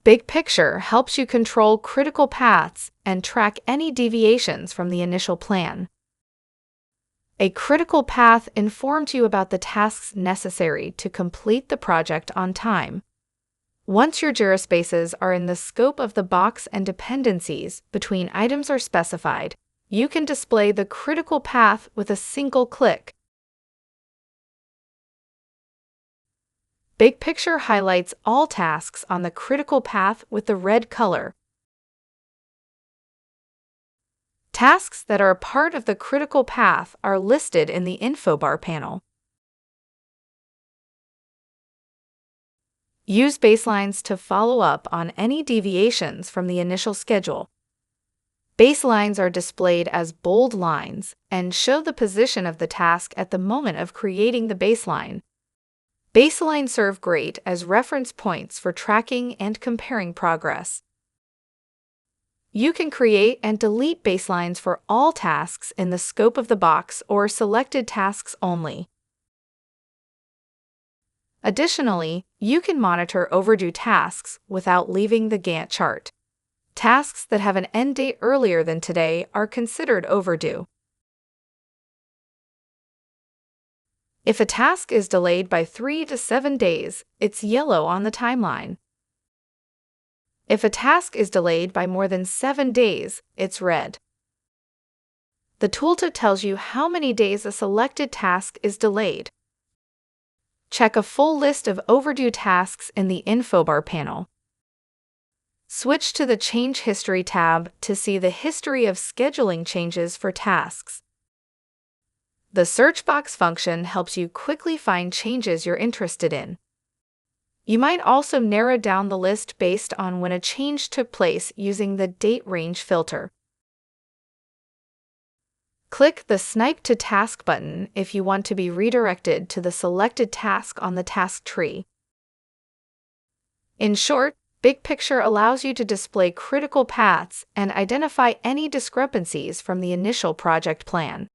BigPicture helps you control critical paths and track any deviations from the initial plan. A critical path informs you about the tasks necessary to complete the project on time. Once your Jira spaces are in the scope of the box and dependencies between items are specified, you can display the critical path with a single click. BigPicture highlights all tasks on the critical path with the red color. Tasks that are a part of the critical path are listed in the InfoBar panel. Use baselines to follow up on any deviations from the initial schedule. Baselines are displayed as bold lines and show the position of the task at the moment of creating the baseline. Baselines serve great as reference points for tracking and comparing progress. You can create and delete baselines for all tasks in the scope of the box or selected tasks only. Additionally, you can monitor overdue tasks without leaving the Gantt chart. Tasks that have an end date earlier than today are considered overdue. If a task is delayed by 3 to 7 days, it's yellow on the timeline. If a task is delayed by more than 7 days, it's red. The tooltip tells you how many days a selected task is delayed. Check a full list of overdue tasks in the InfoBar panel. Switch to the Change History tab to see the history of scheduling changes for tasks. The search box function helps you quickly find changes you're interested in. You might also narrow down the list based on when a change took place using the date range filter. Click the Snipe to Task button if you want to be redirected to the selected task on the task tree. In short, BigPicture allows you to display critical paths and identify any discrepancies from the initial project plan.